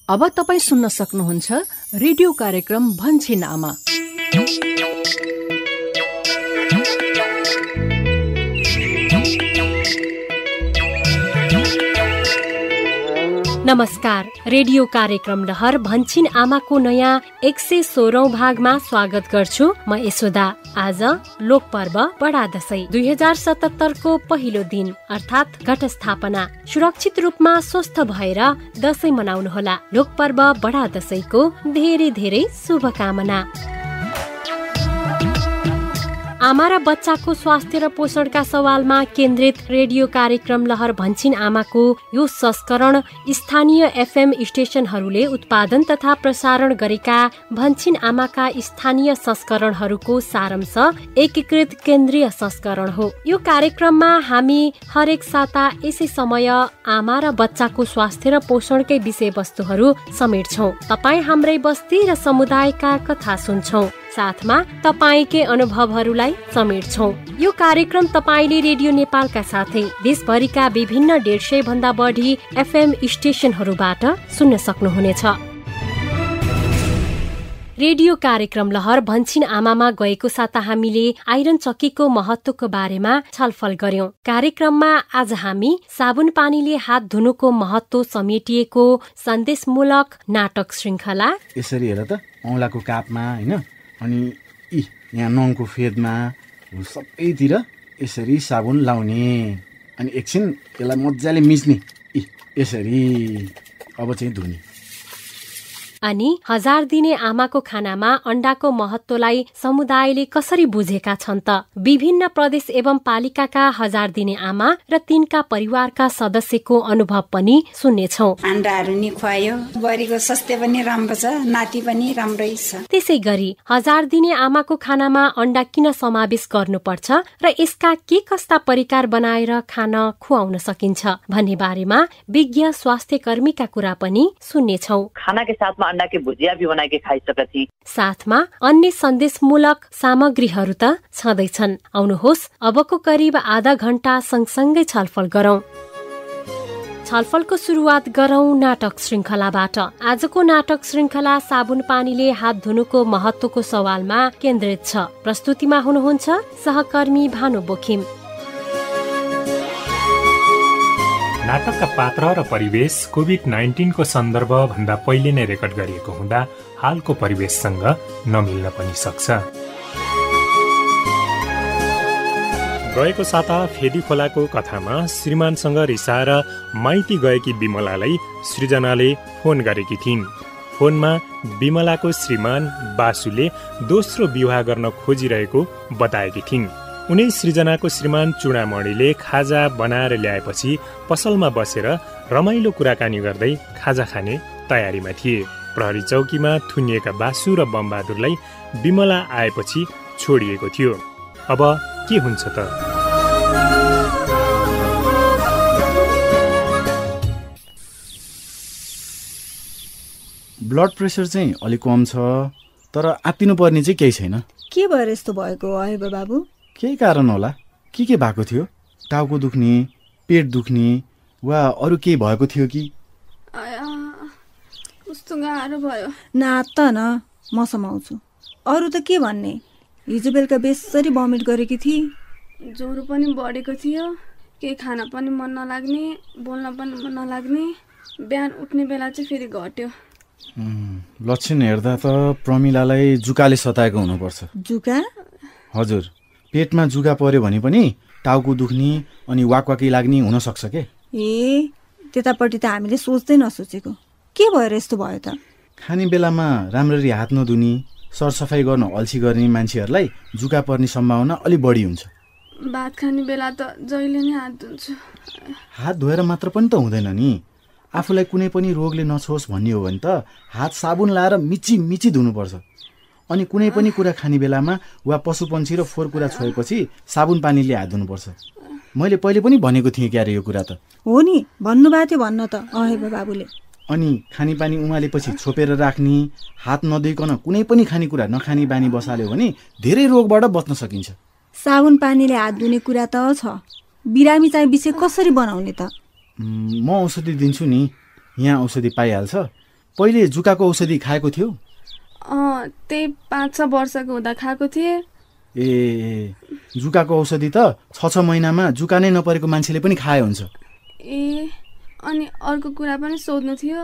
अब तपाईँ सुन्न सक्नुहुन्छ रेडियो कार्यक्रम भन्छिन आमा। नमस्कार, रेडियो कार्यक्रम लहर भन्छिन आमाको नयाँ 116औं भागमा स्वागत गर्छु। म यशोदा। आज लोक पर्व बडा दशैं 2077 को पहिलो दिन अर्थात् घटस्थापना। सुरक्षित रूपमा स्वस्थ भएर दशैं मनाउनुहोला। लोक पर्व बडा दशैंको धेरै धेरै शुभकामना। आमा र बच्चाको स्वास्थ्य र पोषणका सवालमा केन्द्रित रेडियो कार्यक्रम लहर भन्छिन आमाको यो संस्करण स्थानीय एफएम स्टेशनहरूले उत्पादन तथा प्रसारण गरेका भन्छिन आमाका स्थानीय संस्करणहरूको सारांश एकीकृत केन्द्रीय संस्करण हो। यो कार्यक्रममा हामी हरेक साता यसै समय आमा र बच्चाको स्वास्थ्य र पोषणकै विषयवस्तुहरू समेट्छौं। तपाईँ हाम्रै बस्ती र समुदायका कथा सुन्छौं, साथमा तपाईकै अनुभवहरूलाई समेट्छौं। यो कार्यक्रम तपाईले रेडियो नेपालका साथै देशभरिका विभिन्न 150 भन्दा बढी एफएम स्टेशनहरूबाट सुन्न सक्नुहुनेछ। रेडियो कार्यक्रम लहर भन्छिन आमामा गएको साता हामीले आइरन चक्कीको महत्वको बारेमा छलफल गर्यौं। कार्यक्रममा आज हामी साबुन पानीले हात धुनुको महत्व समेटिएको सन्देशमूलक नाटक श्रृंखला यसरी हेर त, औँलाको कापमा हैन, अनि यहाँ नङको फेदमा सबैतिर यसरी साबुन लाउने, अनि एकछिन यसलाई मजाले मिच्ने यसरी। अब चाहिँ धुने। अनि 1000 दिने आमाको खानामा अण्डाको महत्वलाई समुदायले कसरी बुझेका छन् त? विभिन्न प्रदेश एवं पालिकाका 1000 दिने आमा र तिनका परिवारका सदस्यको अनुभव पनि सुन्नेछौ। अण्डाहरू नि खुवायो, बुहारीको स्वास्थ्य पनि राम्रो छ, नाति पनि राम्रै छ। त्यसै गरी 1000 दिने आमाको खानामा अण्डा किन समावेश गर्नुपर्छ र यसका के कस्ता परिकार बनाएर खान खुवाउन सकिन्छ भन्ने बारेमा विज्ञ स्वास्थ्य कर्मीका कुरा पनि सुन्नेछौ। खाना के साथमा अंडा के भुजिया भी बना के खाई सकती। साथमा अन्य सन्देशमूलक सामग्रीहरू त छँदैछन्। आउनुहोस् अबको करिब आधा घण्टा सँगसँगै छलफल गरौं। छलफलको सुरुवात गरौं नाटक श्रृंखलाबाट। आजको नाटक श्रृंखला साबुन पानीले हात धुनुको महत्वको सवालमा केन्द्रित छ। प्रस्तुतिमा हुनुहुन्छ सहकर्मी भानु बोखिम। नाटकका पात्र र परिवेश कोभिड-19 को सन्दर्भ भन्दा पहिले नै रेकर्ड गरिएको हुँदा हालको परिवेशसँग नमिल्न पनि सक्छ। गएको साता फेदी खोलाको कथामा श्रीमानसँग रिसाएर माइती गएकी बिमलालाई सृजनाले फोन गरेकी थिइन्। फोनमा बिमलाको श्रीमान बासुले दोस्रो विवाह गर्न खोजिरहेको बताएकी थिइन्। उनी सृजनाको श्रीमान चुडामणिले खाजा बनाएर ल्याएपछि पसलमा बसेर रमाइलो कुराकानी गर्दै खाजा खाने तयारीमा थिए। प्रहरी चौकीमा थुनिएका बासु र बमबहादुरलाई बिमला आएपछि छोडिएको थियो। अब के हुन्छ त? ब्लड प्रेसर चाहिँ अलिक कम छ, तर आत्तिनु पर्ने चाहिँ केही छैन। के भएर यस्तो भएको है बाबु? केही कारण होला। के भएको थियो? टाउको दुख्ने, पेट दुख्ने वा अरू केही भएको थियो कि? कस्तो गाह्रो भयो। नात न, म समाउँछु। अरू त के भन्ने? हिजो बेलुका बेसरी भमिट गरेकी थिए। ज्वरो पनि बढेको थियो, केही खान पनि मन नलाग्ने, बोल्न पनि मन नलाग्ने। बिहान उठ्ने बेला चाहिँ फेरि घट्यो। लक्षण हेर्दा त प्रमिलालाई जुकाले सताएको हुनुपर्छ। जुका? हजुर, पेटमा जुका पर्यो भने पनि टाउको दुख्ने अनि वाकवाकी लाग्ने हुन सक्छ के? ए, त्यतापट्टि त हामीले सोच्दै नसोचेको। के भएर यस्तो भयो त? खाने बेलामा राम्ररी हात नधुने, सरसफाइ गर्न अल्छी गर्ने मान्छेहरूलाई जुका पर्ने सम्भावना अलि बढी हुन्छ। भात खाने बेला त जहिले नै हात धुन्छु। हात धोएर मात्र पनि त हुँदैन नि। आफूलाई कुनै पनि रोगले नछोस् भन्ने हो भने त हात साबुन लाएर मिची मिची धुनुपर्छ। अनि कुनै पनि कुरा खाने बेलामा वा पशुपन्छी र फोहोर कुरा छोएपछि साबुन पानीले हात धुनुपर्छ। मैले पहिले पनि भनेको थिएँ क्यारे यो कुरा त। हो नि, भन्नुभएको थियो भन्न त बाबुले। अनि खानेपानी उमालेपछि छोपेर राख्ने, हात नधोइकन कुनै पनि खानेकुरा नखाने बानी बसाल्यो भने धेरै रोगबाट बच्न सकिन्छ। साबुन पानीले हात धुने कुरा त छ, बिरामी चाहिँ विषय कसरी बनाउने त? म औषधि दिन्छु नि, यहाँ औषधि पाइहाल्छ। पहिले जुकाको औषधि खाएको थियो? त्यही 5-6 वर्षको हुँदा खाएको थिएँ। ए जुकाको औषधि त 6 महिनामा जुका नै नपरेको मान्छेले पनि खाए हुन्छ। ए अनि अर्को कुरा पनि सोध्नु थियो।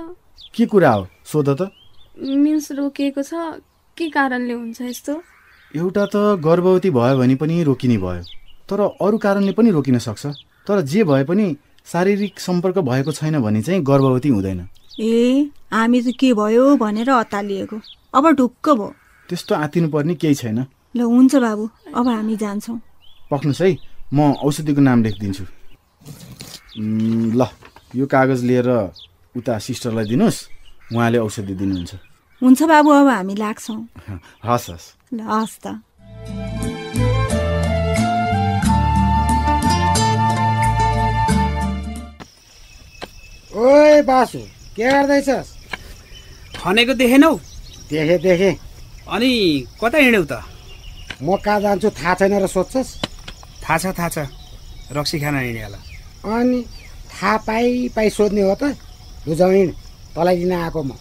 के कुरा हो? सोध त। मिन्स रोकिएको छ, के कारणले हुन्छ यस्तो? एउटा त गर्भवती भयो भने पनि रोकिने भयो, तर अरू कारणले पनि रोकिन सक्छ। तर जे भए पनि शारीरिक सम्पर्क भएको छैन भने चाहिँ गर्भवती हुँदैन। ए हामी त के भयो भनेर अत्तालिएको, अब ढुक्क भयो। त्यस्तो आत्तिनु पर्ने केही छैन। ल हुन्छ बाबु, अब हामी जान्छौँ। पक्नुहोस् है, म औषधिको नाम लेखिदिन्छु। ल यो कागज लिएर उता सिस्टरलाई दिनुहोस्, उहाँले औषधि दिनुहुन्छ। हुन्छ बाबु, अब हामी लाग्छौँ। हस् हस्। ल हस् त। ओए बासु, के गर्दैछस्? खनेको देखेनौ? देखे। अनि कता हिँड्यौ त? म कहाँ जान्छु थाहा छैन र सोध्छस्? थाहा छ रक्सी खान हिँड्यो होला। अनि थाहा पाइ सोध्ने हो त? लु जाउँ, हिँड, तँलाई लिन आएको म।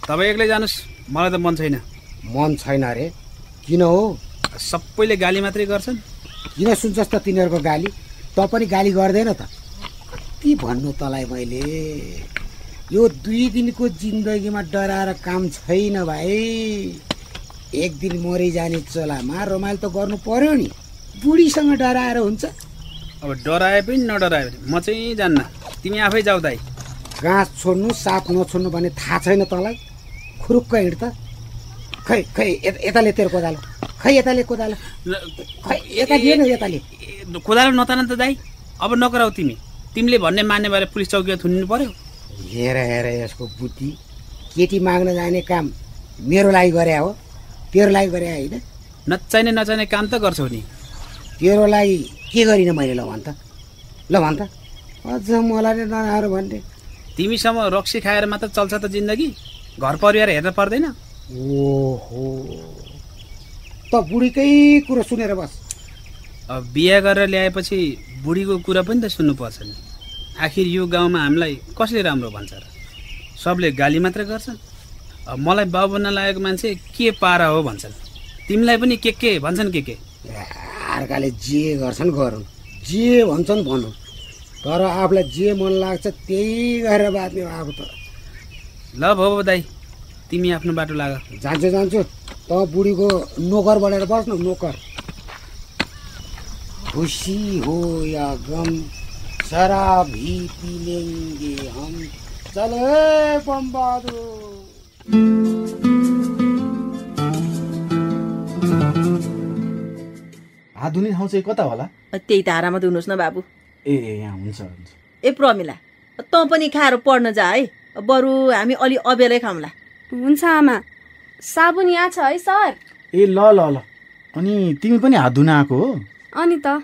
तपाईँ एक्लै जानुहोस्, मलाई त मन छैन। मन छैन रे? किन हो? सबैले गाली मात्रै गर्छन्। किन सुन्छस् त तिनीहरूको गाली? तँ पनि गाली गर्दैन त? के भन्नु तँलाई मैले, यो 2 दिनको जिन्दगीमा डराएर काम छैन भाइ। एक दिन मरि जाने चोलामा रमाइलो त गर्नु पर्यो नि। बुढीसँग डराएर हुन्छ? अब डराए पनि नडराए पनि म चाहिँ जान्न, तिमी आफै जाऊ दाइ। घाँस छोड्नु साथ नछोड्नु भन्ने थाहा छैन तँलाई? खुरुक्क हिँड त। खै यताले तेरो कोदालो, खै यताले कोदालो, खै यता दिएन, यताले कोदालो नतान त दाइ। अब नकराउ तिमीले भन्ने मान्ने भएर पुलिस चौकीमा थुनिनु पर्यो। हेर यसको बुद्धि। केटी माग्न जाने काम मेरो लागि गरे हो, तेरो लागि गरे होइन? नचाहिने काम त गर्छौ नि। तेरो लागि के गरिनँ मैले? ल भन् त। अझ मलाई नै नराम्रो भन्ने। तिमीसँग रक्सी खाएर मात्र चल्छ त जिन्दगी? घर परिवार हेर्न पर्दैन? ओहो, त बुढीकै कुरो सुनेर बस। अब बिहा गरेर ल्याएपछि बुढीको कुरा पनि त सुन्नुपर्छ नि। आखिर यो गाउँमा हामीलाई कसले राम्रो भन्छ र? सबले गाली मात्र गर्छन्। अब मलाई बाउ बन्न लागेको मान्छे के पारा हो भन्छन्। तिमीलाई पनि के भन्छन्? के अर्काले जे गर्छन् गरून्, जे भन्छन् भनौँ, तर आफूलाई जे मन लाग्छ त्यही गरेर बाँच्ने हो आफू त। ल भो दाइ, तिमी आफ्नो बाटो लाग। जान्छु। त बुढीको नोकर बनेर बस्नु, नोकर। खुसी हो या गम शराब ही पी लेंगे हम, चले बमबहादुर। हात धुने ठाउँ चाहिँ कता होला? त्यही धारामा धुनुहोस् न बाबु। ए यहाँ हुन्छ। ए प्रमिला, तँ पनि खाएर पढ्न जा है, बरु हामी अलि अबेरै खाउँला। हुन्छ आमा, साबुन यहाँ छ है सर? ए ल। अनि तिमी पनि हात धुन आएको हो? अनि त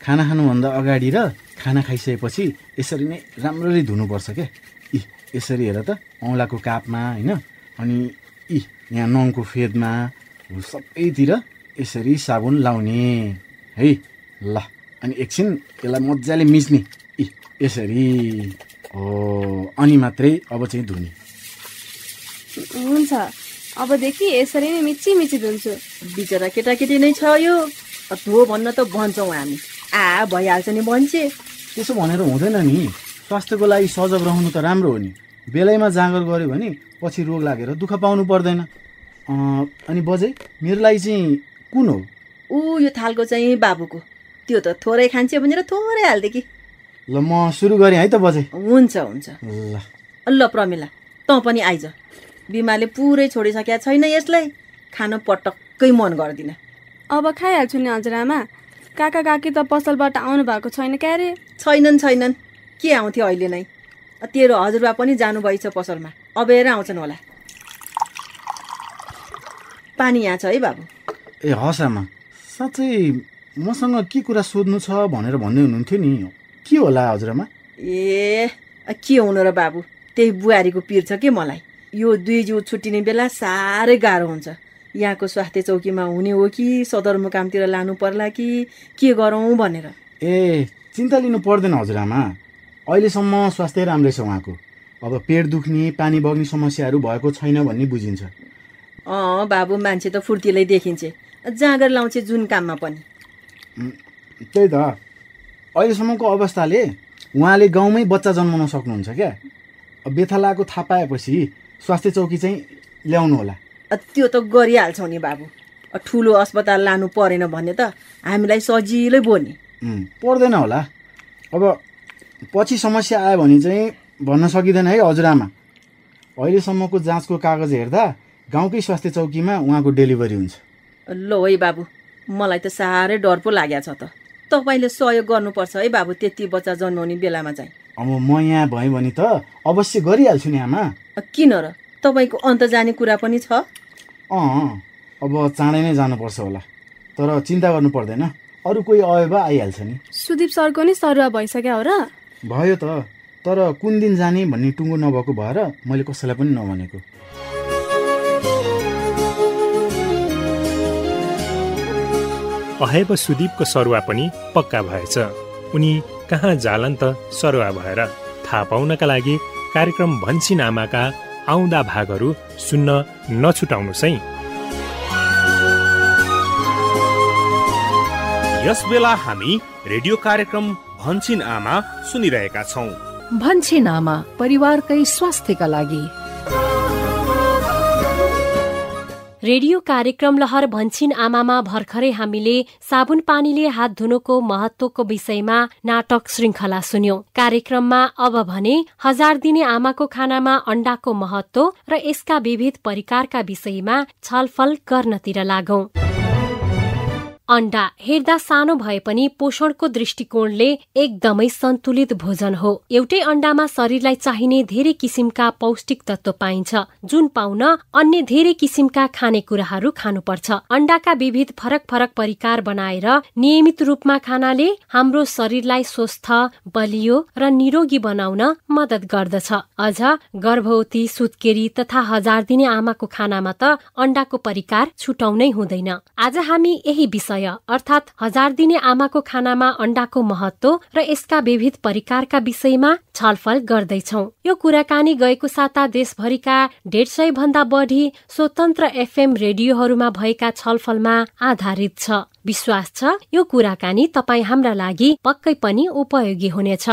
खाना खानुभन्दा अगाडि र खाना खाइसकेपछि यसरी नै राम्ररी धुनुपर्छ क्या। यसरी हेर त, औँलाको कापमा होइन, अनि यहाँ नङको फेदमा सबैतिर यसरी साबुन लाउने है। ल अनि एकछिन यसलाई मजाले मिच्ने यसरी हो, अनि मात्रै अब चाहिँ धुने। हुन्छ, अबदेखि यसरी नै मिची धुन्छु। बिचरा केटाकेटी नै छ यो, धो भन्न त भन्छौँ हामी, भइहाल्छ नि भन्छे। त्यसो भनेर हुँदैन नि, स्वास्थ्यको लागि सजग रहनु त राम्रो हो नि। बेलैमा जाँगर गऱ्यो भने पछि रोग लागेर दुःख पाउनु पर्दैन। अनि बजे मेरो लागि चाहिँ कुन हो? यो थालको चाहिँ बाबुको, त्यो त थोरै खान्छ भनेर थोरै हाल्दे कि। ल म सुरु गरेँ है त बजे? हुन्छ। ल प्रमिला, तँ पनि आइज। बिमाले पुरै छोडिसकेका छैन यसलाई, खान पटक्कै मन गर्दिन। अब खाइहाल्छु नि हजुरआमा। काका काकी त पसलबाट आउनु भएको छैन क्यारे? छैनन्, के आउँथ्यो अहिले नै। तेरो हजुरबा पनि जानुभएछ पसलमा, अबेर आउँछन् होला। पानी यहाँ छ है बाबु। ए हस् आमा, साँच्चै मसँग के कुरा सोध्नु छ भनेर भन्दै हुनुहुन्थ्यो नि, के होला हजुरआमा? ए के हुनु र बाबु, त्यही बुहारीको पिर छ के मलाई। यो 2 जिउ छुट्टिने बेला साह्रै गाह्रो हुन्छ। यहाँको स्वास्थ्य चौकीमा हुने हो कि सदरमुकामतिर लानु पर्ला कि के गरौँ भनेर। ए चिन्ता लिनु पर्दैन हजुरआमा, अहिलेसम्म स्वास्थ्य राम्रै छ उहाँको। अब पेट दुख्ने पानी बग्ने समस्याहरू भएको छैन भन्ने बुझिन्छ। बाबु मान्छे त फुर्तिलै देखिन्छ, जाँगर लाउँछ जुन काममा पनि। त्यही त अहिलेसम्मको अवस्थाले उहाँले गाउँमै बच्चा जन्माउन सक्नुहुन्छ क्या। बेथलाको थाहा पाएपछि स्वास्थ्य चौकी चाहिँ ल्याउनु होला। त्यो त गरिहाल्छौ नि बाबु, ठुलो अस्पताल लानु परेन भन्ने त हामीलाई सजिलै बोल्ने। पर्दैन होला। अब पछि समस्या आयो भने चाहिँ भन्न सकिँदैन है हजुरआमा। अहिलेसम्मको जाँचको कागज हेर्दा गाउँकै स्वास्थ्य चौकीमा उहाँको डेलिभरी हुन्छ। ल है बाबु, मलाई त साह्रै डर पो लागेको छ त। तपाईँले सहयोग गर्नुपर्छ है बाबु, त्यति बच्चा जन्माउने बेलामा चाहिँ। अब म यहाँ भएँ भने त अवश्य गरिहाल्छु नि आमा। किन र, तपाईँको अन्त जाने कुरा पनि छ। अब चाँडै नै जानुपर्छ होला, तर चिन्ता गर्नु पर्दैन, अरू कोही आयो भए आइहाल्छ नि। सुदीप सरको नि सरुवा भइसक्यो हो र? भयो त, तर कुन दिन जाने भन्ने टुङ्गो नभएको भएर मैले कसैलाई पनि नभनेको। अहेब सुदीपको सरुवा पनि पक्का भएछ। उनी कहाँ जालन त सरुवा भएर? थाहा पाउनका लागि कार्यक्रम भन्छिन आमाका आउँदा भागहरू सुन्न नछुटाउनुहोस् है। यस बेला हामी रेडियो कार्यक्रम भन्छिन आमा सुनिरहेका छौं। भन्छिन आमा, परिवारकै स्वास्थ्यका लागि। रेडियो कार्यक्रम लहर भन्छिन आमामा भर्खरै हामीले साबुन पानीले हात धुनुको महत्वको विषयमा नाटक श्रृङ्खला सुन्यौं। कार्यक्रममा अब भने 1000 दिने आमाको खानामा अण्डाको महत्व र यसका विविध परिकारका विषयमा छलफल गर्नतिर लागौं। अण्डा हेर्दा सानो भए पनि पोषणको दृष्टिकोणले एकदमै सन्तुलित भोजन हो। एउटै अण्डामा शरीरलाई चाहिने धेरै किसिमका पौष्टिक तत्व पाइन्छ, जुन पाउन अन्य धेरै किसिमका खानेकुराहरू खानुपर्छ। अण्डाका विविध फरक फरक परिकार बनाएर नियमित रूपमा खानाले हाम्रो शरीरलाई स्वस्थ, बलियो र निरोगी बनाउन मद्दत गर्दछ। अझ गर्भवती, सुत्केरी तथा 1000 दिने आमाको खानामा त अण्डाको परिकार छुटाउनै हुँदैन। आज हामी यही विषय अर्थात् 1000 दिने आमाको खानामा अण्डाको महत्व र यसका विविध परिकारका विषयमा छलफल गर्दैछौं। यो कुराकानी गएको साता देशभरिका 150 भन्दा बढी स्वतन्त्र FM रेडियोहरूमा भएका छलफलमा आधारित छ। विश्वास छ यो कुराकानी तपाईँ हाम्रा लागि पक्कै पनि उपयोगी हुनेछ।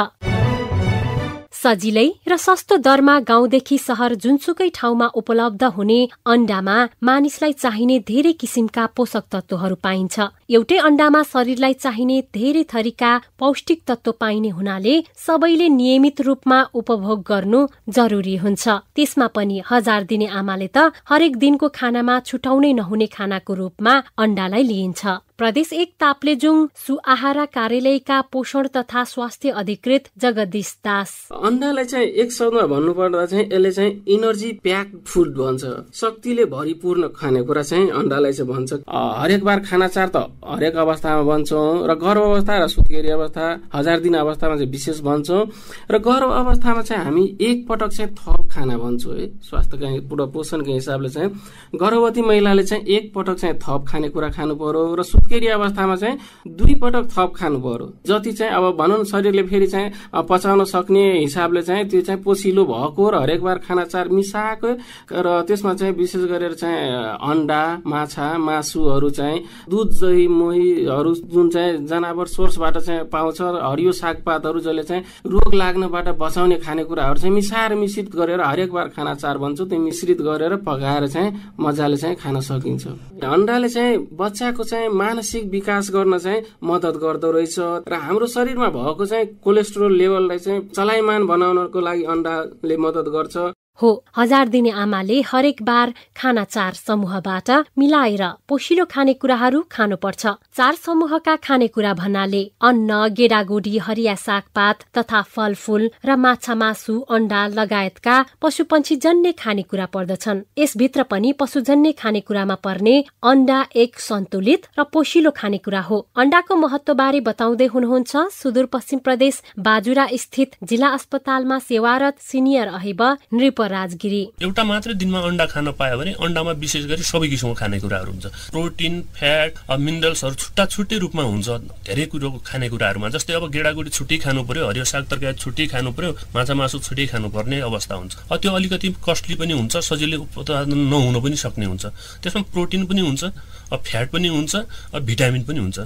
सजिलै र सस्तो दरमा गाउँदेखि सहर जुनसुकै ठाउँमा उपलब्ध हुने अण्डामा मानिसलाई चाहिने धेरै किसिमका पोषक तत्वहरू पाइन्छ। एउटै अण्डामा शरीरलाई चाहिने धेरै थरीका पौष्टिक तत्व पाइने हुनाले सबैले नियमित रूपमा उपभोग गर्नु जरुरी हुन्छ। त्यसमा पनि 1000 दिने आमाले त हरेक दिनको खानामा छुटाउनै नहुने खानाको रूपमा अण्डालाई लिइन्छ। प्रदेश 1 ताप्लेजुङ सुआहारा कार्यालयका पोषण तथा स्वास्थ्य अधिकृत जगदीश दास। अण्डालाई चाहिँ एक शब्दमा भन्नुपर्दा चाहिँ यसले चाहिँ इनर्जी प्याक फुड भन्छ। शक्तिले भरिपूर्ण खानेकुरा चाहिँ अण्डालाई चाहिँ भन्छ। हरेक बार खानाचार त हरेक अवस्थामा भन्छौँ र गर्भ अवस्था र सुत्केरी अवस्था 1000 दिन अवस्थामा चाहिँ विशेष भन्छौँ र गर्भ अवस्थामा चाहिँ हामी एक पटक चाहिँ थप खाना भन्छौँ है। स्वास्थ्यका पूर्ण पोषणको हिसाबले चाहिँ गर्भवती महिलाले चाहिँ एक पटक चाहिँ थप खानेकुरा खानु पर्यो र सुत्केरी अवस्थामा चाहिँ 2 पटक थप खानु पर्यो। जति चाहिँ अब भनौँ शरीरले फेरि चाहिँ पचाउन सक्ने हिसाबले चाहिँ त्यो चाहिँ पोसिलो भएको र हरेक बार खानाचार मिसाएको र त्यसमा चाहिँ विशेष गरेर चाहिँ अण्डा, माछा, मासुहरू चाहिँ दुध, दही, मोहीहरू जुन चाहिँ जनावर सोर्सबाट चाहिँ पाउँछ, हरियो सागपातहरू जसले चाहिँ रोग लाग्नबाट बचाउने खानेकुराहरू चाहिँ मिसाएर मिश्रित गरेर हरेक बार खानाचार भन्छौँ, त्यो मिश्रित गरेर पकाएर चाहिँ मजाले चाहिँ खान सकिन्छ। अण्डाले चाहिँ बच्चाको चाहिँ मानसिक विकास गर्न चाहिँ मद्दत गर्दो रहेछ र हाम्रो शरीरमा भएको चाहिँ कोलेस्ट्रोल लेभललाई चाहिँ चलायमान बनाउनको लागि अण्डाले मद्दत गर्छ। हो, 1000 दिने आमाले हरेक बार खाना 4 समूहबाट मिलाएर पोषिलो खानेकुराहरू खानुपर्छ। 4 समूहका खानेकुरा भन्नाले अन्न, गेडागुडी, हरिया सागपात तथा फलफूल र माछा, मासु, अण्डा लगायतका पशुपन्छी जन्य खानेकुरा पर्दछन्। यसभित्र पनि पशुजन्य खानेकुरामा पर्ने अण्डा एक सन्तुलित र पोषिलो खानेकुरा हो। अण्डाको महत्वबारे बताउँदै हुनुहुन्छ सुदूरपश्चिम प्रदेश बाजुरा स्थित जिल्ला अस्पतालमा सेवारत सिनियर अहिब नृप राजगिरी। एउटा मात्रै दिनमा अन्डा खान पायो भने अन्डामा विशेष गरी सबै किसिमको खानेकुराहरू हुन्छ। प्रोटिन, फ्याट, मिनरल्सहरू छुट्टा छुट्टै रूपमा हुन्छ धेरै कुरोको खानेकुराहरूमा। जस्तै अब गेडागुडी छुट्टै खानु पर्यो, हरियो साग तरकारी छुट्टै खानु पर्यो, माछा मासु छुट्टै खानुपर्ने अवस्था हुन्छ। त्यो अलिकति कस्टली पनि हुन्छ, सजिलै उत्पादन नहुन पनि सक्ने हुन्छ। त्यसमा प्रोटिन पनि हुन्छ, फ्याट पनि हुन्छ, भिटामिन पनि हुन्छ।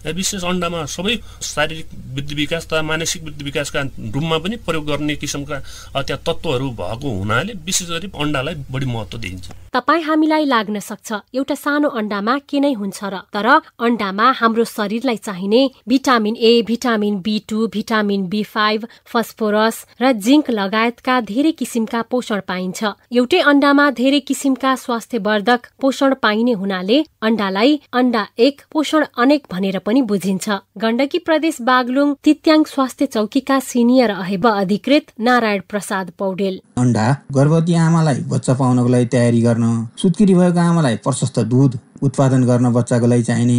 विशेष अन्डामा सबै शारीरिक वृद्धि विकास तथा मानसिक वृद्धि विकासका रूपमा पनि प्रयोग गर्ने किसिमका त्यहाँ तत्त्वहरू भएको हुनाले विशेष गरी अन्डालाई बढी महत्त्व दिइन्छ। तपाईँ हामीलाई लाग्न सक्छ एउटा सानो अन्डामा के नै हुन्छ र, तर अन्डामा हाम्रो शरीरलाई चाहिने vitamin A, vitamin B2, vitamin B5, phosphorus र जिंक लगायतका धेरै किसिमका पोषण पाइन्छ। एउटै अन्डामा धेरै किसिमका स्वास्थ्यवर्धक पोषण पाइने हुनाले अन्डालाई अन्डा एक पोषण अनेक भनेर पनि बुझिन्छ। गण्डकी प्रदेश बागलुङ तित्याङ स्वास्थ्य चौकीका सिनियर अहेब अधिकृत नारायण प्रसाद पौडेल। अन्डा गर्भवती आमालाई बच्चा पाउनको लागि तयारी गर्न, सुत्केरी भएको आमालाई प्रशस्त दूध उत्पादन गर्न बच्चाको लागि चाहिने,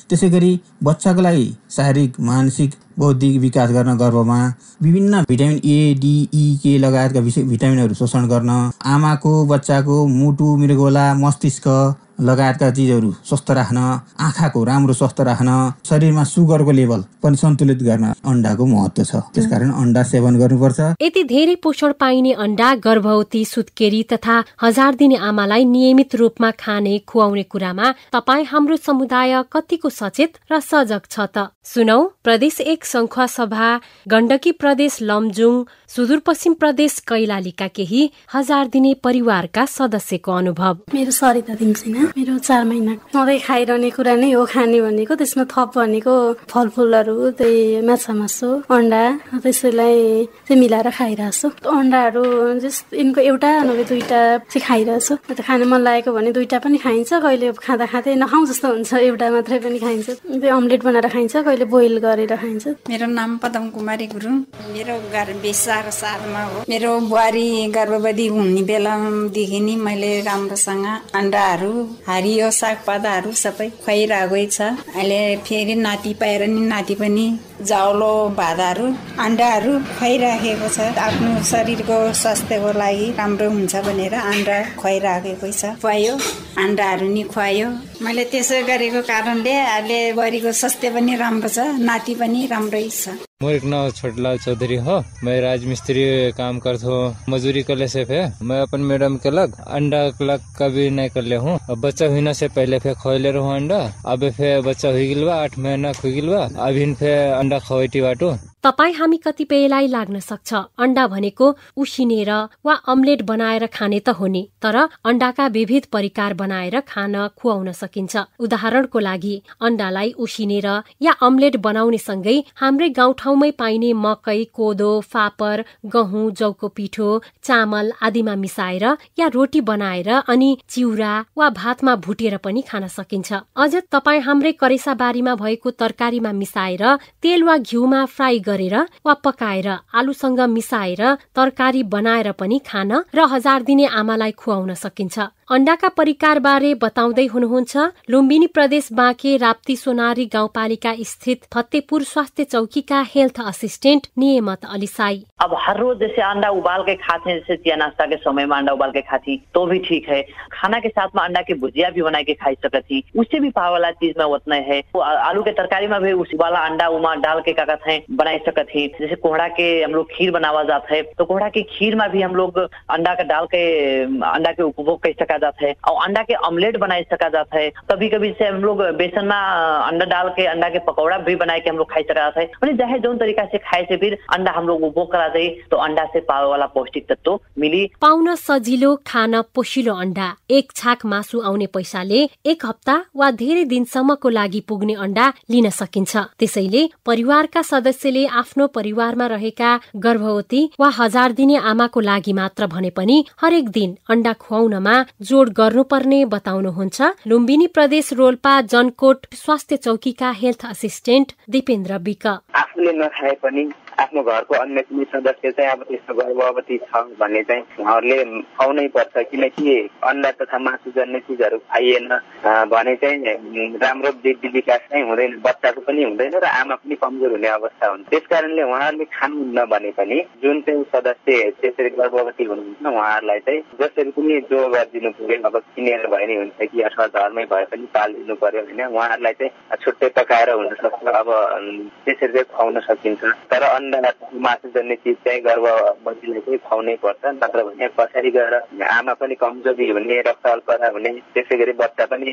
त्यसै गरी बच्चाको लागि शारीरिक, मानसिक, बौद्धिक विकास गर्न गर्भमा विभिन्न भिटामिन ए, डी, ई, के लगायतका भिटामिनहरू शोषण गर्न, आमाको बच्चाको मुटु, मृगोला, मस्तिष्क लगायतका चिजहरू स्वस्थ राख्न, आँखाको राम्रो स्वस्थ राख्न, शरीरमा सुगरको लेभल पनि सन्तुलित गर्न अन्डाको महत्त्व छ। त्यसकारण अन्डा सेवन गर्नुपर्छ। यति धेरै पोषण पाइने अन्डा गर्भवती, सुत्केरी तथा हजार दिने आमालाई नियमित रूपमा खाने खुवाउने कुरामा तपाईँ हाम्रो समुदाय कतिको सचेत र सजग छ त? सुनौ प्रदेश 1 संखुवा सभा गण्डकी प्रदेश लमजुङ सुदूरपश्चिम प्रदेश कैलालीका केही हजार दिने परिवारका सदस्यको अनुभव। मेरो सरिता दिन्छिन, मेरो 4 महिना सधैँ खाइरहने कुरा नै हो खाने भनेको। त्यसमा थप भनेको फलफुलहरू, त्यही माछा मासु, अन्डा, त्यसैलाई चाहिँ मिलाएर खाइरहेछु। अन्डाहरू यिनको एउटा नभए दुईटा चाहिँ खाइरहेछु। खान मन लागेको भने दुईटा पनि खाइन्छ, कहिले खाँदा खाँदै नखाउँ जस्तो हुन्छ, एउटा मात्रै पनि खाइन्छ। अम्लेट बनाएर खाइन्छ, कहिले बोइल गरेर खाइन्छ। मेरो नाम पदम कुमारी गुरुङ। मेरो घर 20 सालमा हो। मेरो बुहारी गर्भवती हुने बेलादेखि नि मैले राम्रोसँग अन्डाहरू, हरियो सागपातहरू सबै खुवाइरहेको छ। अहिले फेरि नाति पाएर नि नाति पनि जाउलो भातहरू, अन्डाहरू खुवाइराखेको छ। आफ्नो शरीरको स्वास्थ्यको लागि राम्रो हुन्छ भनेर अन्डा खुवाइराखेको छ। खुवायो, अन्डाहरू नि खुवायो। मैले त्यसो गरेको कारणले अहिले बुहारीको स्वास्थ्य पनि राम्रो छ, नाति पनि राम्रै छ। मेरा नाम छोटलाल चौधरी हो। मैं राजमिस्त्री काम करता हूँ, मजदूरी करने से है। मैं अपन मैडम के लग अंडा लग कभी नहीं कर ले हूँ। बच्चा होने से पहले फिर खोले रहूँ अंडा। अब फिर बच्चा हो गिलवा 8 महीना हो गिलवा। अभी फिर अंडा खवाइटी बाटो। तपाईँ हामी कतिपयलाई लाग्न सक्छ अन्डा भनेको उसिनेर वा अम्लेट बनाएर खाने त हो नि, तर अन्डाका विविध परिकार बनाएर खान खुवाउन सकिन्छ। उदाहरणको लागि अन्डालाई उसिनेर या अम्लेट बनाउने सँगै हाम्रै गाउँठाउँमै पाइने मकै, कोदो, फापर, गहुँ, जौको पिठो, चामल आदिमा मिसाएर या रोटी बनाएर अनि चिउरा वा भातमा भुटेर पनि खान सकिन्छ। अझ तपाईँ हाम्रै करेसाबारीमा भएको तरकारीमा मिसाएर तेल वा घिउमा फ्राई गरेर वा पकाएर आलुसँग मिसाएर तरकारी बनाएर पनि खान र हजार दिने आमालाई खुवाउन सकिन्छ। अन्डाका परिकार बारे बताउँदै हुनुहुन्छ लुम्बिनी प्रदेश बाँके राप्ती सोनारी गाउँपालिका स्थित फतेपुर स्वास्थ्य चौकीका हेल्थ असिस्टेंट नियमत अलिसाई। अब हर रोज जैसे अंडा उबाल के खाते हैं, जैसे चिया नाश्ता के समय में अंडा उबाल के खाती तो भी ठीक है। खाना के साथ में अंडा की भुजिया भी बना के खाई सकती, उससे भी पाव वाला चीज में उतना है। आलू के तरकारी में भी उस वाला अंडा उमा डाल के क्या कहते हैं बना सकती। जैसे कोहड़ा के हम लोग खीर बनावा जाता है, तो कोहड़ा की खीर में भी हम लोग अंडा का डाल के अंडा के उपभोग कर सका जाता है। और अंडा के ऑमलेट बना सका जाता है। कभी कभी से हम लोग बेसन में अंडा डाल के अंडा के पकौड़ा भी बना के हम लोग खाई सका जाता है। मतलब चाहे जो तरीका से खाए से फिर अंडा हम लोग उपभोग करा जाए तो अंडा से पावे वाला पौष्टिक तत्व मिली। पाउन सजिलो, खान पोषिलो अन्डा। एक छाक मासु आउने पैसाले 1 हप्ता वा धेरै दिनसम्मको लागि पुग्ने अन्डा लिन सकिन्छ। त्यसैले परिवारका सदस्यले आफ्नो परिवारमा रहेका गर्भवती वा हजार दिने आमाको लागि मात्र भने पनि हरेक दिन अन्डा खुवाउनमा जोड गर्नुपर्ने बताउनुहुन्छ लुम्बिनी प्रदेश रोल्पा जनकोट स्वास्थ्य चौकीका हेल्थ असिस्टेन्ट दिपेन्द्र विक। आफूले नखाए पनि आफ्नो घरको अन्य कुनै सदस्य चाहिँ अब त्यस्तो गर्भवती छ भने चाहिँ उहाँहरूले खुवाउनै पर्छ, किनकि अन्डा तथा मासु जन्ने चिजहरू खाइएन भने चाहिँ राम्रो वृद्धि विकास चाहिँ हुँदैन, बच्चाको पनि हुँदैन र आमा पनि कमजोर हुने अवस्था हुन्छ। त्यसकारणले उहाँहरूले खानुहुन्न भने पनि जुन चाहिँ सदस्य त्यसरी गर्भवती हुनुहुन्छ उहाँहरूलाई चाहिँ जसरी पनि जो गरिदिनु पर्यो, अब किनेर भए नि हुन्छ कि अथवा घरमै भए पनि पालिदिनु पर्यो होइन, उहाँहरूलाई चाहिँ छुट्टै पकाएर हुनसक्छ, अब त्यसरी चाहिँ खुवाउन सकिन्छ। तर अन्डा मासु जन्ने चिज चाहिँ गर्भवतीलाई चाहिँ खुवाउनै पर्छ, नत्र भने पछाडि गएर आमा पनि कमजोरी हुने, रक्त अल्पता हुने, त्यसै गरी बच्चा पनि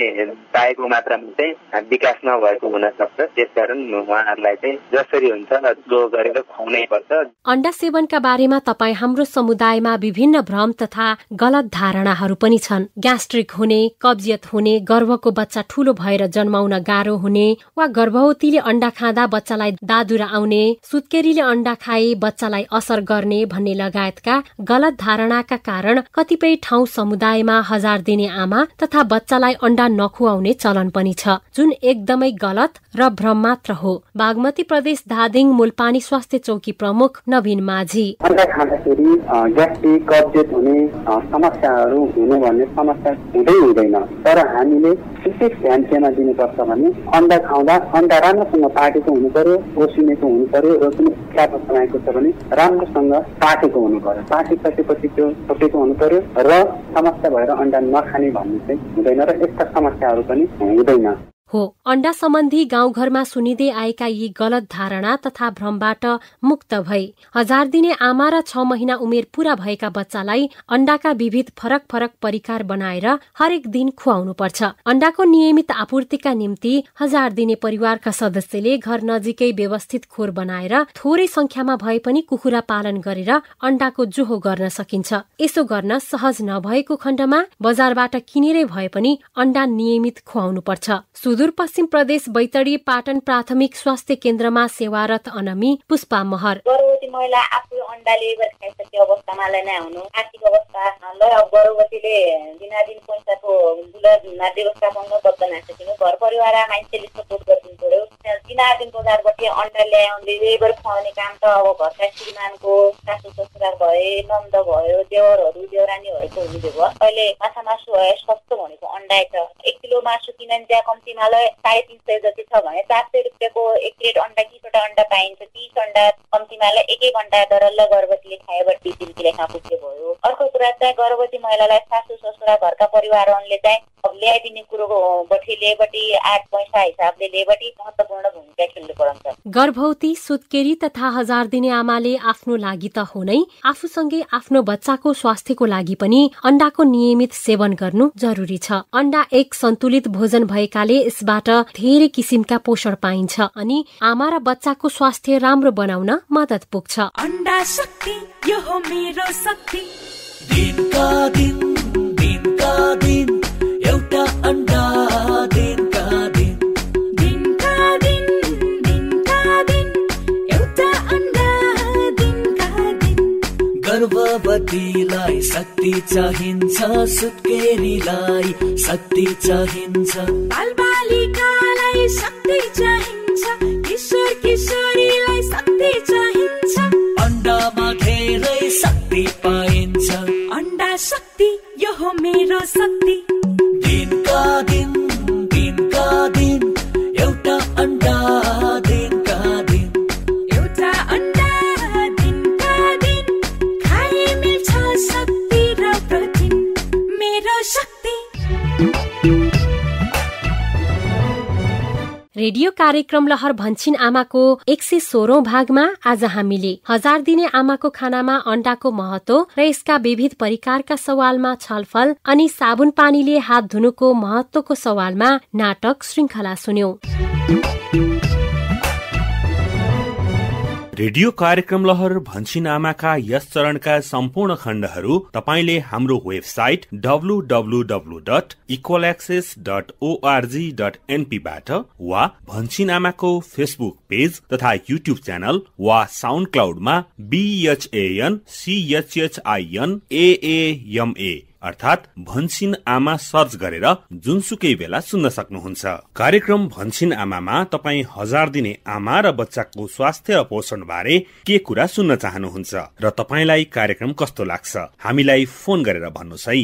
चाहेको मात्रामा चाहिँ विकास नभएको हुन सक्छ। त्यसकारण उहाँहरूलाई चाहिँ जसरी हुन्छ जो गरेर खुवाउनै पर्छ। अन्डा सेवनका बारेमा तपाईँ हाम्रो समुदायमा विभिन्न भ्रम तथा गलत धारणाहरू पनि छन्। ग्यास्ट्रिक हुने, कब्जियत हुने, गर्भको बच्चा ठूलो भएर जन्माउन गाह्रो हुने वा गर्भवतीले अन्डा खाँदा बच्चालाई दादुरा आउने, सुत्केरीले अन्डा खाए बच्चालाई असर गर्ने भन्ने लगायतका गलत धारणाका कारण कतिपय ठाउँ समुदायमा 1000 दिने आमा तथा बच्चालाई अन्डा नखुवाउने चलन पनि छ, जुन एकदमै गलत र भ्रम मात्र हो। बागमती प्रदेश धादिङ मुलपानी स्वास्थ्य चौकी प्रमुख नवीन माझी। अन्डा खाँदाखेरि ग्यास्ट्रिक कब्जियत हुने समस्याहरू हुने भन्ने समस्या हुँदैन, तर हामीले विशेष ध्यान केमा दिनुपर्छ भने अन्डा खाउँदा अन्डा राम्रोसँग पाकेको हुनु पर्यो, ओसिनेको हुनु पर्यो र कुनै च्याप बनाएको छ भने राम्रोसँग पाकेको हुनु पर्यो। पाकिसकेपछि त्यो छोपेको हुनु पर्यो र समस्या भएर अन्डा नखाने भन्ने चाहिँ हुँदैन र यस्ता समस्याहरू पनि हुँदैन। हो, अन्डा सम्बन्धी गाउँघरमा सुनिँदै आएका यी गलत धारणा तथा भ्रमबाट मुक्त भई 1000 दिने आमा र 6 महिना उमेर पूरा भएका बच्चालाई अन्डाका विविध फरक फरक परिकार बनाएर हरेक दिन खुवाउनु पर्छ। अन्डाको नियमित आपूर्तिका निम्ति 1000 दिने परिवारका सदस्यले घर नजिकै व्यवस्थित खोर बनाएर थोरै संख्यामा भए पनि कुखुरा पालन गरेर अन्डाको जोहो गर्न सकिन्छ। यसो गर्न सहज नभएको खण्डमा बजारबाट किनेरै भए पनि अन्डा नियमित खुवाउनु पर्छ। सुदूरपश्चिम प्रदेश बैतडी पाटन प्राथमिक स्वास्थ्य केन्द्रमा सेवारत अनमी पुष्पा महर। गर्भवती महिला आफू अन्डा लेबर खाइसके अवस्थामा नै हुनु, आर्थिक अवस्था अब गर्भवतीले दिनादिन पैसाको नाड्य व्यवस्थापन बद्ध नसकिनु, घर परिवार मान्छेले सपोर्ट गरिदिनु पर्यो। दिनादिन बजारबाट अन्डा ल्याउने लेबर खुवाउने काम त अब घरका श्रीमानको सासू ससुरा भए, नन्द भयो, देवरहरू देवरानीहरूको हुने भयो। अहिले माछा मासु भयो सस्तो भनेको अन्डा छ। 1 किलो मासु किनन त्यहाँ कम्तीमा 350 जति छ भने 400 रुपियाँको 1 क्रेट अन्डा 30वटा अन्डा पाइन्छ। 30 अन्डा कम्तीमालाई 1 अन्डा डरल्ल गर्भवतीले खाएबाट 20 किलो पुग्ने भयो। अर्को कुरा चाहिँ गर्भवती महिलालाई सासू ससुरा घरका परिवारहरूले चाहिँ अब ल्याइदिने कुरोको बठी लेबटी 8 पैसा हिसाबले लेबटी महत्त्वपूर्ण भूमिका खेल्नु पर्छ। गर्भवती, सुत्केरी तथा 1000 दिने आमाले आफ्नो लागि त हो नै, आफूसँगै आफ्नो बच्चाको स्वास्थ्यको लागि पनि अन्डाको नियमित सेवन गर्नु जरुरी छ। अन्डा एक सन्तुलित भोजन भएकाले यसबाट धेरै किसिमका पोषण पाइन्छ अनि आमा र बच्चाको स्वास्थ्य राम्रो बनाउन मद्दत पुग्छ। अन्डा शक्ति, यो हो मेरो शक्ति। दिनका दिन एउटा अन्डा, दिनका दिन एउटा अन्डा, दिनका दिन। गर्भवतीलाई शक्ति चाहिन्छ, सुत्केरीलाई शक्ति चाहिन्छ, बालबालिकालाई शक्ति चाहिन्छ, किशोर किशोरीलाई शक्ति चाहिन्छ। अन्डामा धेरै शक्ति पाइन्छ। अन्डा शक्ति, यो हो मेरो शक्ति। दिनका दिन एउटा अन्डा, दिनका दिन एउटा अन्डा, दिनका दिन। खाए मिल्छ शक्ति र प्रोटिन, मेरो शक्ति। रेडियो कार्यक्रम लहर भन्छिन आमाको 116औं भागमा आज हामीले 1000 दिने आमाको खानामा अन्डाको महत्व र यसका विविध परिकारका सवालमा छलफल अनि साबुन पानीले हात धुनुको महत्वको सवालमा नाटक श्रृंखला सुन्यौं। रेडियो कार्यक्रम लहर भन्छिन आमाका यस चरणका सम्पूर्ण खण्डहरू तपाईले हाम्रो वेबसाइट www.equalaccess.org.np बाट वा भन्छिन आमाको फेसबुक पेज तथा युट्युब च्यानल वा साउन्ड क्लाउडमा BHANCHHIN AAMA अर्थात् भन्छिन आमा सर्च गरेर जुनसुकै बेला सुन्न सक्नुहुन्छ। कार्यक्रम भन्छिन आमामा तपाई 1000 दिने आमा र बच्चाको स्वास्थ्य र पोषण बारे के कुरा सुन्न चाहनुहुन्छ र तपाईलाई कार्यक्रम कस्तो लाग्छ, हामीलाई फोन गरेर भन्नुहोस् है।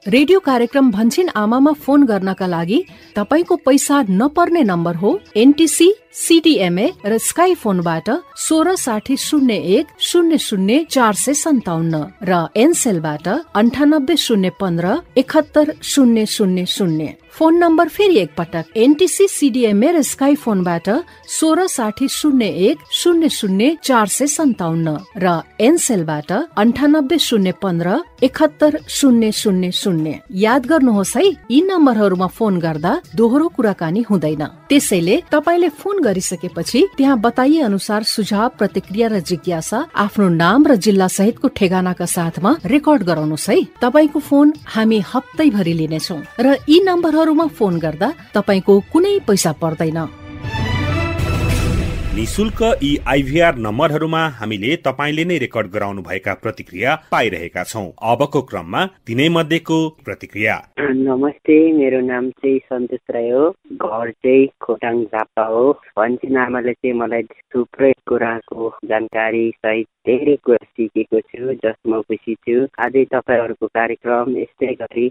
रेडियो कार्यक्रम भन्छिन आमामा फोन गर्नका लागि तपाईको पैसा नपर्ने नम्बर हो एनटीसी सीडीएमए र स्काई फोनबाट 1660100457 र एनसेलबाट 9801571000। फोन नम्बर फेरि एकपटक एनटीसी सीडीएमए र स्काई फोनबाट 1660100457 र एनसेलबाट 9801571000। याद गर्नुहोस् है, यी नम्बरहरूमा फोन गर्दा दोहोरो कुराकानी हुँदैन। त्यसैले तपाईले फोन गरिसकेपछि त्यहाँ बताइए अनुसार सुझाव, प्रतिक्रिया र जिज्ञासा आफ्नो नाम र जिल्ला सहितको ठेगानाका साथमा रेकर्ड गराउनुहोस् है। तपाईको फोन हामी हप्तैभरि लिनेछौँ र यी नम्बरहरूमा फोन गर्दा तपाईको कुनै पैसा पर्दैन। निशुल्क यी आइभीआर नम्बरहरूमा हामीले तपाईले नै रेकर्ड गराउनु भएका प्रतिक्रिया पाइरहेका छौं। अबको क्रममा तिनै मध्येको प्रतिक्रिया। नमस्ते, मेरो नाम चाहिँ सन्तोष राई हो, घर चाहिँ खोटाङ झापा हो। भन्छिन आमाले चाहिँ मलाई थुप्रै कुराको जानकारी सहित धेरै कुरा सिकेको छु, जसमा खुसी छु। आजै तपाईहरूको कार्यक्रम यस्तै गरी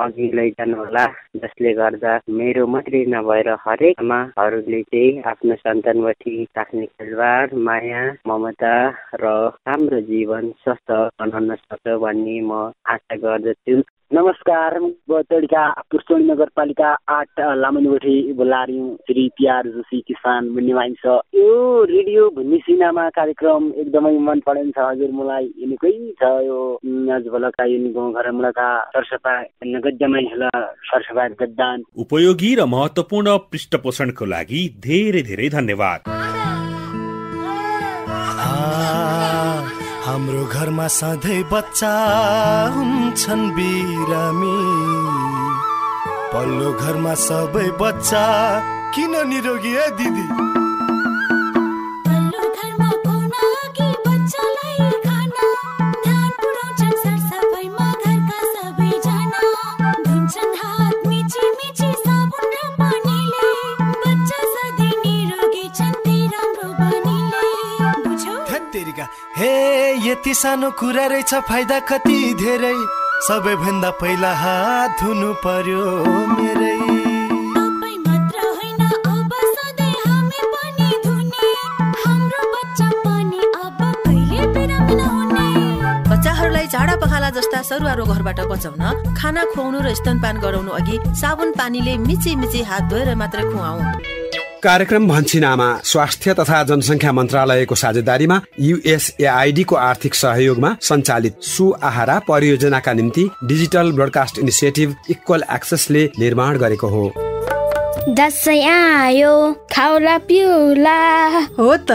अघि लैजानु होला, जसले गर्दा मेरो मात्रै नभएर हरेक आमाहरूले चाहिँ आफ्नो सन्तानमाथि राख्ने खेलबाड, माया, ममता र राम्रो जीवन स्वस्थ बनाउन सक्छ भन्ने म आशा गर्दछु। नमस्कार, बतौड़का पुर्सोनी नगरपालिका 8 लामनीबोठी बोलारी श्री प्यार जोशी किसान भन्ने मानिस। यो रेडियो भन्ने सिनेमा कार्यक्रम एकदमै मन परेन्छ हजुर, मलाई यिनीकै छ यो नजभलका यिनी गाउँ घर मुलका सरसफाई नगद्दा मानिसलाई सरसफाई गद्दान। उपयोगी र महत्त्वपूर्ण पृष्ठपोषणको लागि धेरै धेरै धन्यवाद। हाम्रो घरमा सधैँ बच्चा हुन्छन् बिरामी, पल्लो घरमा सबै बच्चा किन निरोगी है दिदी? हे यति सानो कुरा रहेछ, फाइदा कति धेरै, सबैभन्दा पहिला हात धुनु पर्यो मेरै। बच्चाहरूलाई झाडा पखाला जस्ता सरुवा रोगहरूबाट बचाउन खाना खुवाउनु र स्तनपान गराउनु अघि साबुन पानीले मिची मिची हात धोएर मात्र खुवाऊ। कार्यक्रम भन्छिन आमा स्वास्थ्य तथा जनसंख्या मन्त्रालयको साझेदारीमा USAID को आर्थिक सहयोगमा सञ्चालित सुआहारा परियोजनाका निम्ति डिजिटल ब्रोडकास्ट इनिसिएटिभ इक्वल एक्सेसले निर्माण गरेको हो। दसैँ आयो खाउला पिउला हो त,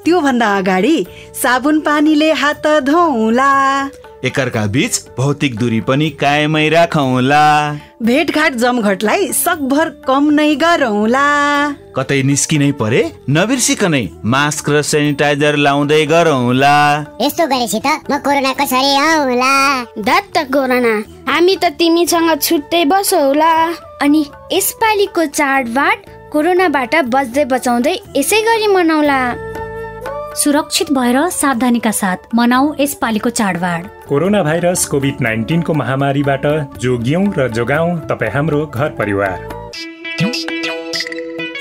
त्यो भन्दा अगाडि साबुन पानीले हात धौला, एकअर्का बीच भौतिक दूरी पनि कायमै राखौला, भेटघाट जमघटलाई सकभर कम नै गरौला, कतै निस्किनै परे नबिर्सिकनै मास्क र सेनिटाइजर लाउँदै गरौला। यस्तो गरेपछि त म कोरोना कसरी आउला? दत्त कोरोना, हामी त तिमीसँग छुट्टै बसौला। अनि यसपालिको चाडबाड कोरोनाबाट बच्दै बचाउँदै यसै गरी मनाउला। सुरक्षित भएर सावधानीका साथ मनाऊ यसपालिको चाडबाड। कोरोना भाइरस कोभिड-19 को महामारीबाट जोगियौं र जोगाऊ तपाई हाम्रो घर परिवार।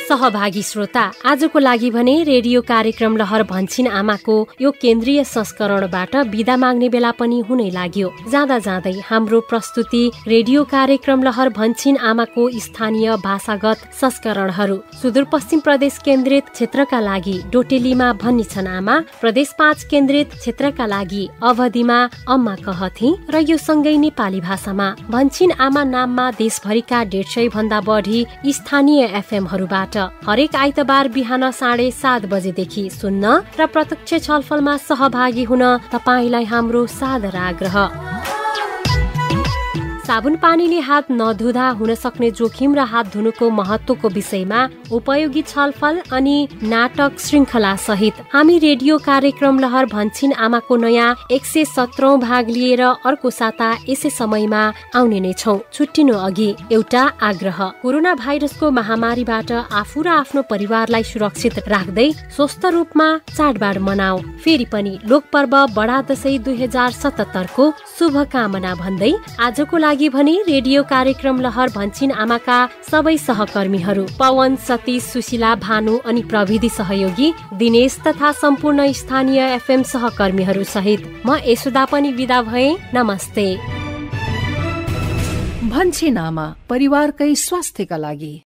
सहभागी श्रोता, आजको लागि भने रेडियो कार्यक्रम लहर भन्छिन आमाको यो केन्द्रीय संस्करणबाट बिदा माग्ने बेला पनि हुनै लाग्यो। जाँदा जाँदै हाम्रो प्रस्तुति रेडियो कार्यक्रम लहर भन्छिन आमाको स्थानीय भाषागत संस्करणहरू सुदूरपश्चिम प्रदेश केन्द्रित क्षेत्रका लागि डोटेलीमा भनिन्छन् आमा, प्रदेश 5 केन्द्रित क्षेत्रका लागि अवधिमा अम्मा कहथी र यो सँगै नेपाली भाषामा भन्छिन आमा नाममा देशभरिका 150 भन्दा बढी स्थानीय एफएमहरूबाट हरेक आइतबार बिहान 7:30 बजेदेखि सुन्न र प्रत्यक्ष छलफलमा सहभागी हुन तपाईलाई हाम्रो सादर आग्रह। साबुन पानीले हात नधुँदा हुन सक्ने जोखिम र हात धुनुको महत्वको विषयमा उपयोगी छलफल अनि नाटक श्रृङ्खला सहित हामी रेडियो कार्यक्रम लहर भन्छिन आमाको नयाँ 117औं भाग लिएर अर्को साता यसै समयमा आउने नै छौं। छुट्टिनु अघि एउटा आग्रह, कोरोना भाइरसको महामारीबाट आफू र आफ्नो परिवारलाई सुरक्षित राख्दै स्वस्थ रूपमा चाडबाड मनाऊ। फेरि पनि लोकपर्व बडा दशैं 2077 को शुभकामना भन्दै आजको लागि भने रेडियो कार्यक्रम लहर भन्छिन आमाका सबै सहकर्मीहरू पवन, सतीश, सुशीला, भानु अनि प्रविधि सहयोगी दिनेश तथा सम्पूर्ण स्थानीय एफएम सहकर्मीहरू सहित म यशोदा पनि विदा भए। नमस्ते। भन्छिन आमा, परिवारकै स्वास्थ्यका लागि।